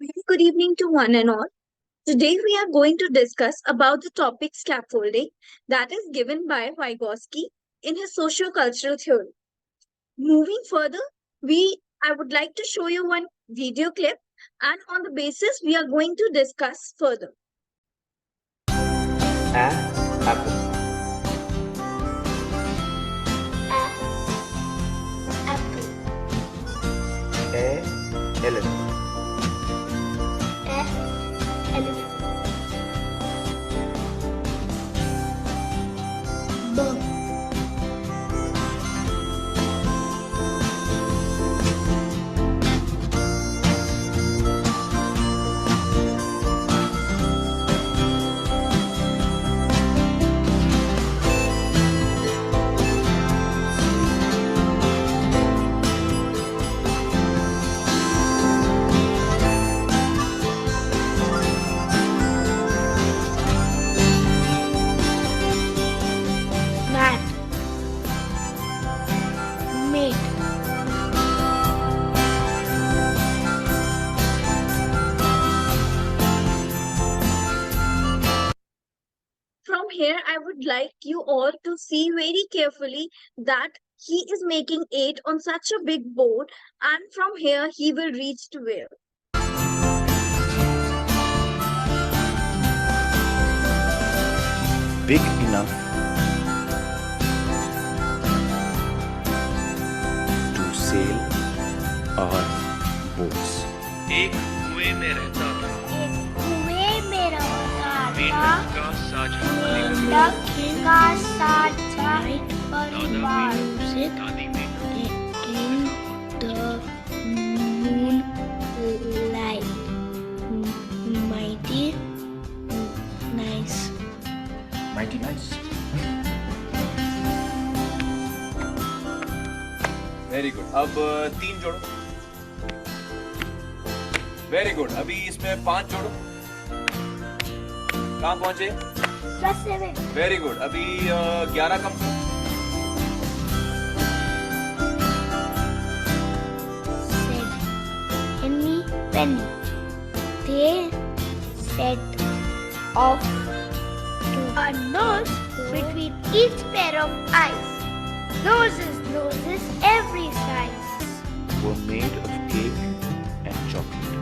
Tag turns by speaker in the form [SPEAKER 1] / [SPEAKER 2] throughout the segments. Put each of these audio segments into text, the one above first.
[SPEAKER 1] Very good evening to one and all. Today we are going to discuss about the topic scaffolding that is given by Vygotsky in his socio-cultural theory. Moving further, I would like to show you one video clip, and on the basis we are going to discuss further.
[SPEAKER 2] Apple.
[SPEAKER 3] Apple.
[SPEAKER 2] Elephant.
[SPEAKER 3] Elephant. Bird. Mat. Mate.
[SPEAKER 1] From here, I would like you all to see very carefully that he is making 8 on such a big board, and from here he will reach to where?
[SPEAKER 2] Big enough to sail our boats.
[SPEAKER 4] एक कुएं में रहता था
[SPEAKER 3] कुएं में रहता
[SPEAKER 4] मेंढक का साझा
[SPEAKER 3] मेंढक का साझा परिवार
[SPEAKER 4] दादी में
[SPEAKER 3] in the moonlight. Mighty nice.
[SPEAKER 2] Mighty nice.
[SPEAKER 5] Very good. अब 3 जोड़ो. Very good. अभी इसमें 5 जोड़ो. कहाँ पहुंचे?
[SPEAKER 3] +7.
[SPEAKER 5] Very good. अभी 11 कम करो.
[SPEAKER 3] Said Henny Penny. They set off to a nose between each pair of eyes. Noses, every size.
[SPEAKER 2] Were made of cake and chocolate.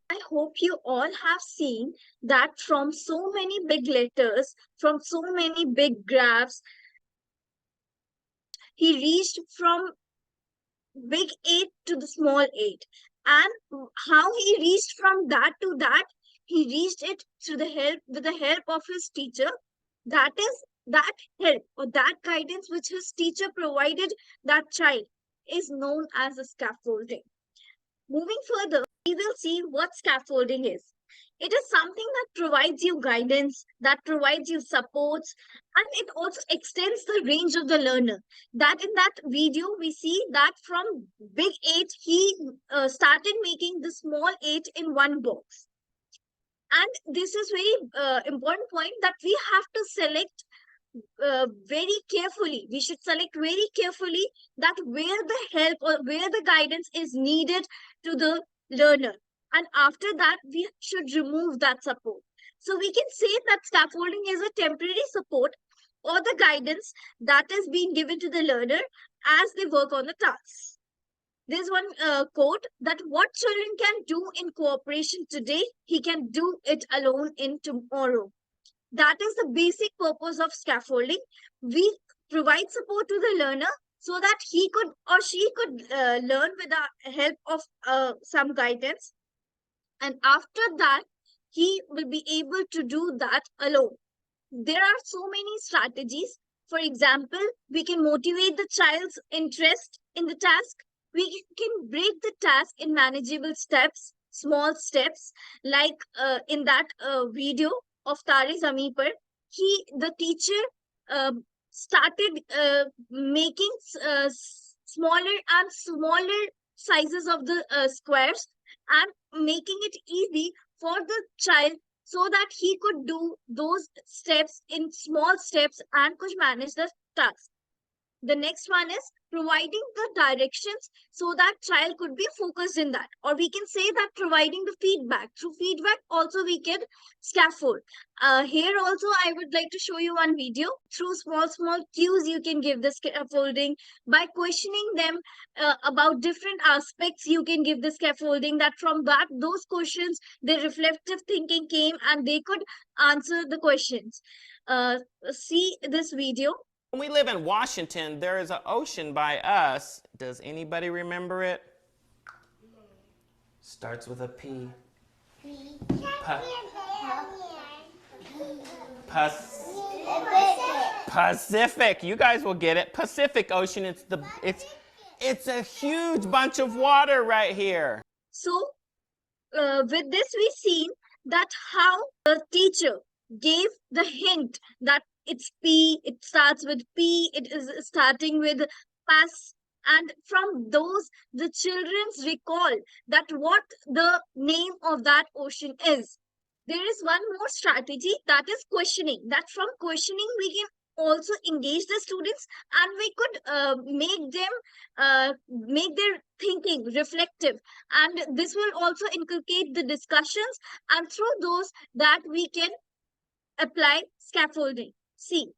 [SPEAKER 1] I hope you all have seen that from so many big letters, from so many big graphs, he reached from big 8 to the small 8. And how he reached from that to that, he reached it through with the help of his teacher. That is that help or that guidance which his teacher provided that child is known as a scaffolding. Moving further, we will see what scaffolding is. It is something that provides you guidance, that provides you supports, and it also extends the range of the learner. That in that video, we see that from big 8, he started making the small 8 in one box. And this is very important point that we have to select very carefully. We should select very carefully that where the help or where the guidance is needed to the learner. And after that, we should remove that support. So we can say that scaffolding is a temporary support or the guidance that is being given to the learner as they work on the tasks. There's one quote that what children can do in cooperation today, he can do it alone in tomorrow. That is the basic purpose of scaffolding. We provide support to the learner so that he could or she could learn with the help of some guidance. And after that, he will be able to do that alone. There are so many strategies. For example, we can motivate the child's interest in the task. We can break the task in manageable steps, small steps, like in that video of Tare Zami Par, the teacher started making smaller and smaller sizes of the squares and making it easy for the child so that he could do those steps in small steps and could manage the task. The next one is providing the directions so that child could be focused in that, or we can say that providing the feedback. Through feedback also we can scaffold. Here also I would like to show you one video. Through small cues you can give the scaffolding. By questioning them about different aspects, you can give the scaffolding, that from that those questions their reflective thinking came and they could answer the questions. See this video.
[SPEAKER 6] We live in Washington. There is an ocean by us. Does anybody remember it?
[SPEAKER 2] Starts with a P.
[SPEAKER 6] Pacific. You guys will get it. Pacific Ocean. It's a huge bunch of water right here.
[SPEAKER 1] So with this we seen that how the teacher gave the hint that it's P, it starts with P, it is starting with pass, and from those the children's recall that what the name of that ocean is. There is one more strategy, that is questioning. That from questioning we can also engage the students, and we could make their thinking reflective, and this will also inculcate the discussions, and through those that we can apply scaffolding. See.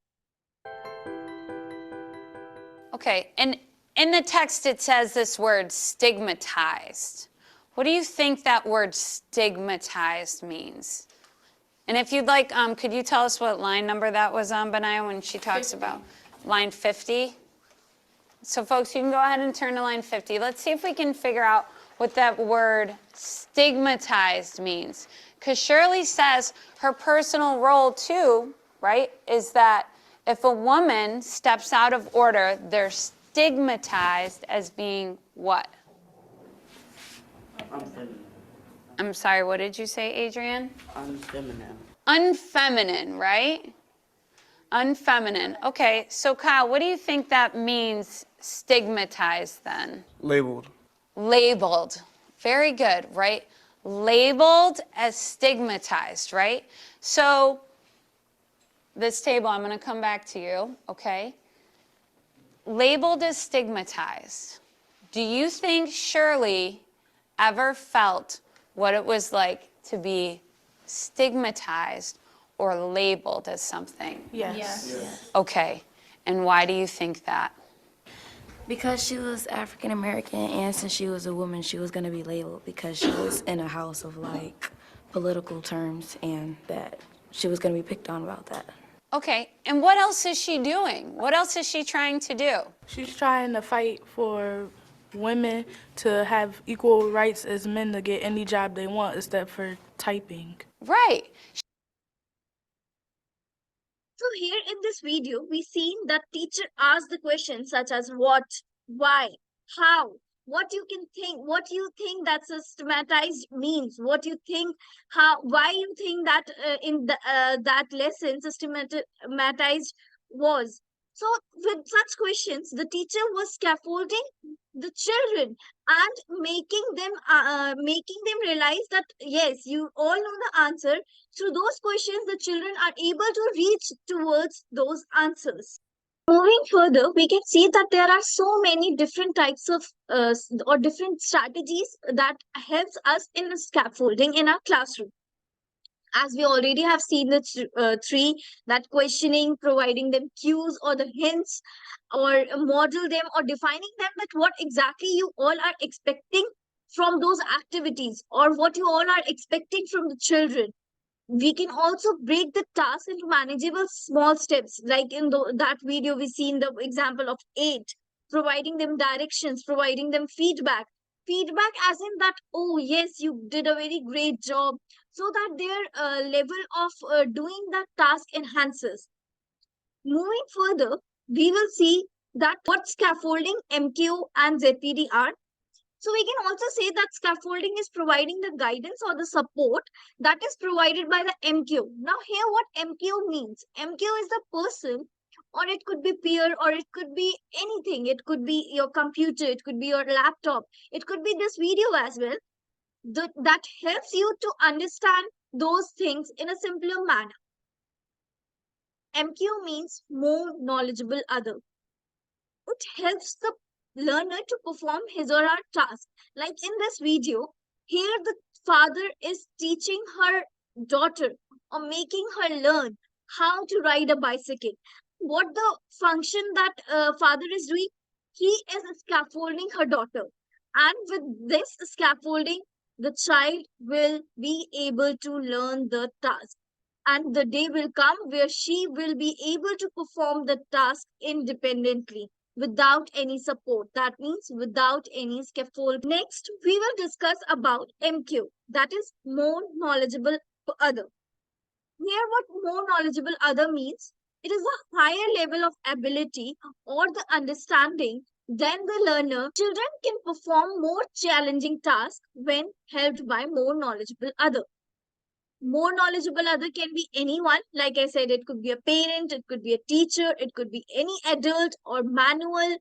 [SPEAKER 7] Okay, and in the text it says this word stigmatized. What do you think that word stigmatized means? And if you'd like, could you tell us what line number that was on, Benaya, when she talks 50. About line 50? So folks, you can go ahead and turn to line 50. Let's see if we can figure out what that word stigmatized means. Because Shirley says her personal role too, right, is that if a woman steps out of order, they're stigmatized as being what?
[SPEAKER 8] Unfeminine.
[SPEAKER 7] I'm sorry, what did you say, Adrienne?
[SPEAKER 8] Unfeminine.
[SPEAKER 7] Unfeminine, right? Unfeminine. Okay, so Kyle, what do you think that means, stigmatized then?
[SPEAKER 8] Labeled.
[SPEAKER 7] Labeled. Very good, right? Labeled as stigmatized, right? So this table, I'm going to come back to you, okay? Labeled as stigmatized. Do you think Shirley ever felt what it was like to be stigmatized or labeled as something?
[SPEAKER 9] Yes.
[SPEAKER 7] Okay, and why do you think that?
[SPEAKER 9] Because she was African American, and since she was a woman, she was going to be labeled because she was in a house of like political terms, and that she was going to be picked on about that.
[SPEAKER 7] Okay, and what else is she doing? What else is she trying to do?
[SPEAKER 10] She's trying to fight for women to have equal rights as men to get any job they want except for typing.
[SPEAKER 7] Right.
[SPEAKER 1] So here in this video, we seen that teacher asked the questions such as what, why, how, what you can think, what you think that systematized means, what you think, how, why you think that in the, that lesson systematized was. So with such questions, the teacher was scaffolding the children and making them realize that yes, you all know the answer. Through those questions, the children are able to reach towards those answers. Moving further, we can see that there are so many different types of or different strategies that helps us in scaffolding in our classroom. As we already have seen the three, that questioning, providing them cues or the hints, or model them or defining them, that what exactly you all are expecting from those activities or what you all are expecting from the children. We can also break the task into manageable small steps, like in that video we seen the example of 8, providing them directions, providing them feedback as in that, oh yes, you did a very great job, so that their level of doing that task enhances. Moving further, we will see that what scaffolding, MQ and ZPD are. So we can also say that scaffolding is providing the guidance or the support that is provided by the MQ. Now here what MQ means. MQ is the person, or it could be peer, or it could be anything. It could be your computer, it could be your laptop, it could be this video as well. That helps you to understand those things in a simpler manner. MQ means more knowledgeable other. It helps the learner to perform his or her task. Like in this video, here the father is teaching her daughter or making her learn how to ride a bicycle. What the function that father is doing? He is scaffolding her daughter. And with this scaffolding, the child will be able to learn the task. And the day will come where she will be able to perform the task independently without any support. That means without any scaffold. Next, we will discuss about MQ, that is more knowledgeable other. Here, what more knowledgeable other means, it is a higher level of ability or the understanding than the learner. Children can perform more challenging tasks when helped by more knowledgeable other. More knowledgeable other can be anyone. Like I said, it could be a parent, it could be a teacher, it could be any adult or manual.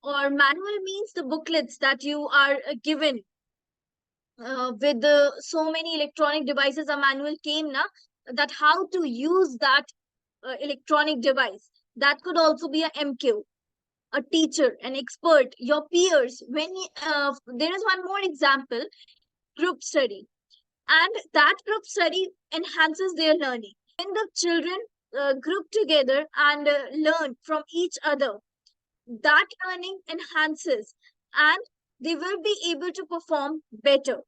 [SPEAKER 1] Or manual means the booklets that you are given with so many electronic devices. A manual came now that how to use that electronic device. That could also be a MQ. A teacher, an expert, your peers. There is one more example, group study, and that group study enhances their learning. When the children group together and learn from each other, that learning enhances and they will be able to perform better.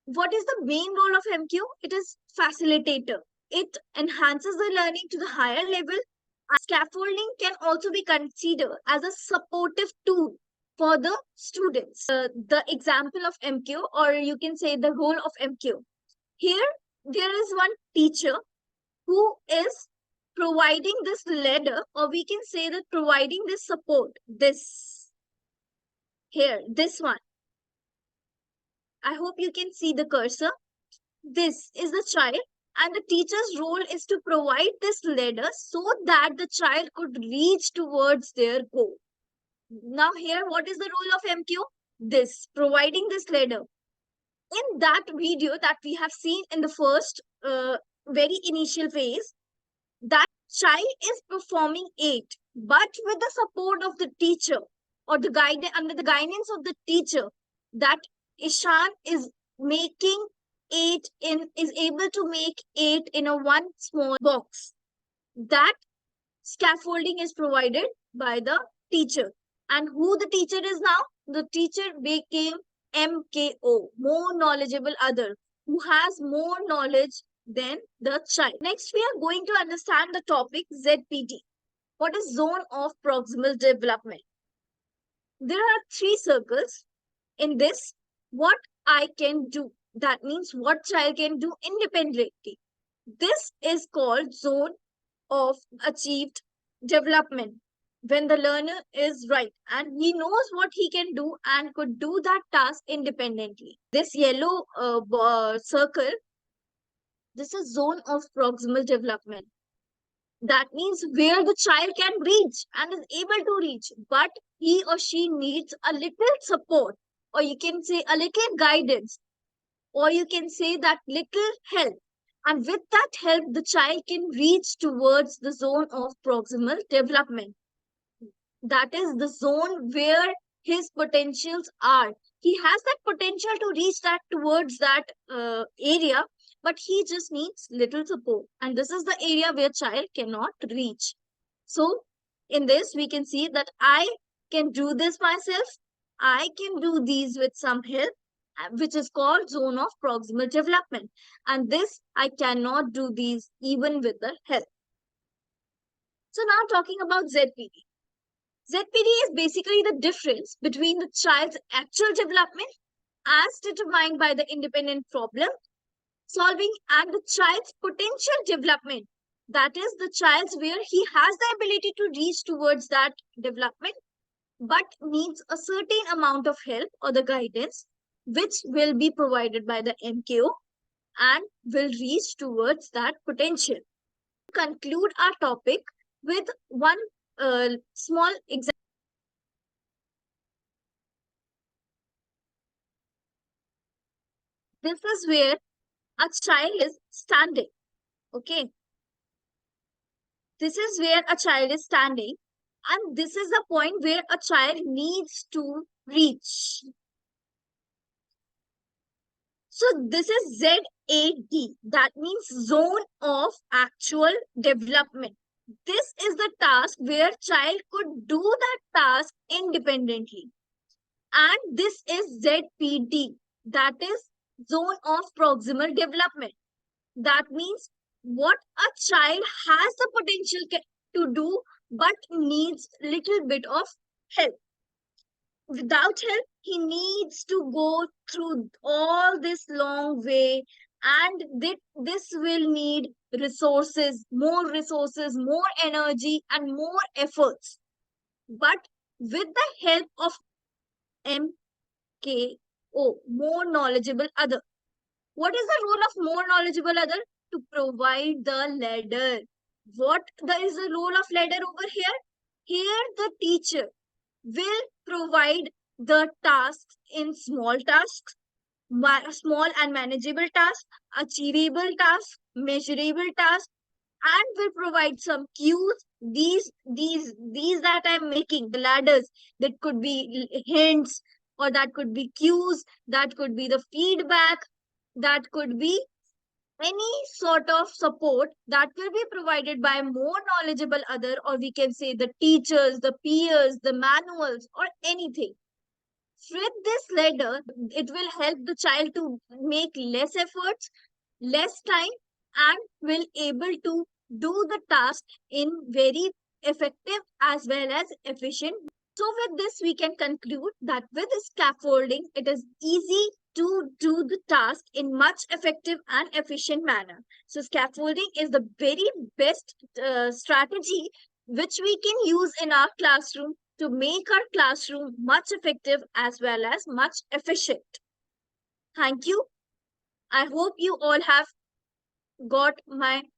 [SPEAKER 1] What is the main role of MQ? It is facilitator. It enhances the learning to the higher level. Scaffolding can also be considered as a supportive tool for the students. The example of MQ, or you can say the role of MQ. Here, there is one teacher who is providing this ladder, or we can say that providing this support. This one. I hope you can see the cursor. This is the child, and the teacher's role is to provide this ladder so that the child could reach towards their goal. Now, here, what is the role of MQ? This, providing this ladder. In that video that we have seen in the first very initial phase, that child is performing 8, but with the support of the teacher or the guide under the guidance of the teacher, that Ishan is making 8 in is able to make 8 in a one small box. That scaffolding is provided by the teacher. And who the teacher is now? The teacher became MKO, more knowledgeable other, who has more knowledge than the child. Next, we are going to understand the topic ZPD. What is zone of proximal development? There are 3 circles. In this, what I can do, that means what child can do independently. This is called zone of achieved development, when the learner is right and he knows what he can do and could do that task independently. This yellow circle, this is zone of proximal development. That means where the child can reach and is able to reach, but he or she needs a little support, or you can say a little guidance, or you can say that little help. And with that help, the child can reach towards the zone of proximal development. That is the zone where his potentials are. He has that potential to reach that towards that area, but he just needs little support. And this is the area where child cannot reach. So in this, we can see that I can do this myself. I can do these with some help, which is called zone of proximal development. And this, I cannot do these even with the help. So now talking about ZPD. ZPD is basically the difference between the child's actual development as determined by the independent problem solving and the child's potential development. That is the child's where he has the ability to reach towards that development but needs a certain amount of help or the guidance which will be provided by the MKO and will reach towards that potential. To conclude our topic with one small example. This is where a child is standing. Okay, this is where a child is standing, and this is the point where a child needs to reach. So this is ZAD, that means zone of actual development. This is the task where child could do that task independently. And this is ZPD, that is zone of proximal development. That means what a child has the potential to do but needs little bit of help. Without help, he needs to go through all this long way, and this will need resources, more energy, and more efforts. But with the help of MKO, more knowledgeable other. What is the role of more knowledgeable other? To provide the ladder. Is the role of ladder over here? Here the teacher will provide the tasks in small tasks, small and manageable tasks, achievable tasks, measurable tasks, and will provide some cues. These that I'm making, the ladders, that could be hints, or that could be cues, that could be the feedback, that could be any sort of support that will be provided by more knowledgeable other, or we can say the teachers, the peers, the manuals, or anything. With this ladder, it will help the child to make less efforts, less time, and will able to do the task in very effective as well as efficient. So with this, we can conclude that with scaffolding, it is easy to do the task in much effective and efficient manner. So scaffolding is the very best strategy which we can use in our classroom to make our classroom much effective as well as much efficient. Thank you. I hope you all have got my point.